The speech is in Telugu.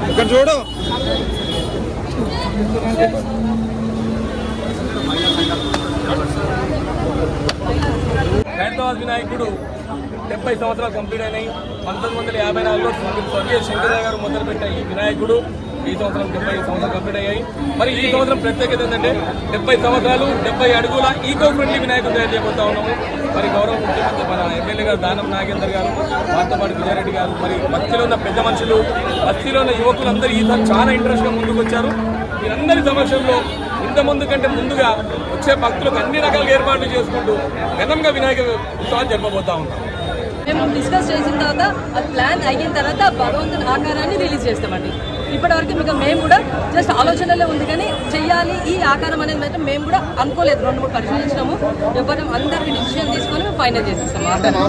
ఇక్కడ చూడు. హైదరాబాద్ వినాయకుడు 70 సంవత్సరాలు కంప్లీట్ అయినాయి. 1954లో స్వర్గీయ శంకరయ్య గారు మొదలుపెట్టిన ఈ వినాయకుడు ఈ సంవత్సరం 70 సంవత్సరాలు కంప్లీట్ అయ్యాయి. మరి ఈ సంవత్సరం ప్రత్యేకత ఏంటంటే 70 సంవత్సరాలు 70 అడుగుల ఈకో ఫ్రెండ్లీ వినాయకుడు తయారు చేయబోతా ఉన్నాము. మరి గౌరవ ముఖ్యమంత్రి మన ఎమ్మెల్యే గారు దానం నాగేందర్ గారు, వారితో పాటు విజయారెడ్డి గారు, మరి బస్తీలో ఉన్న పెద్ద మనుషులు, బస్తీలో ఉన్న యువకులందరూ ఈసారి చాలా ఇంట్రెస్ట్గా ముందుకు వచ్చారు. వీరందరి సమక్షంలో ఇంతమంది కంటే ముందుగా వచ్చే భక్తులకు అన్ని రకాల ఏర్పాట్లు చేసుకుంటూ ఘనంగా వినాయక ఉత్సవాలు జరపబోతా ఉన్నాం. మేము డిస్కస్ చేసిన తర్వాత అది ప్లాన్ అయిన తర్వాత భగవంతుని ఆకారాన్ని రిలీజ్ చేస్తామండి. ఇప్పటివరకు మీకు మేము కూడా జస్ట్ ఆలోచనలే ఉంది కానీ చెయ్యాలి ఈ ఆకారం అనేది మాత్రం మేము కూడా అనుకోలేదు. 2-3 పరిశీలించినాము. ఎవరు అందరికీ డిసిషన్ తీసుకొని మేము ఫైనల్ చేసేస్తాము ఆకారం.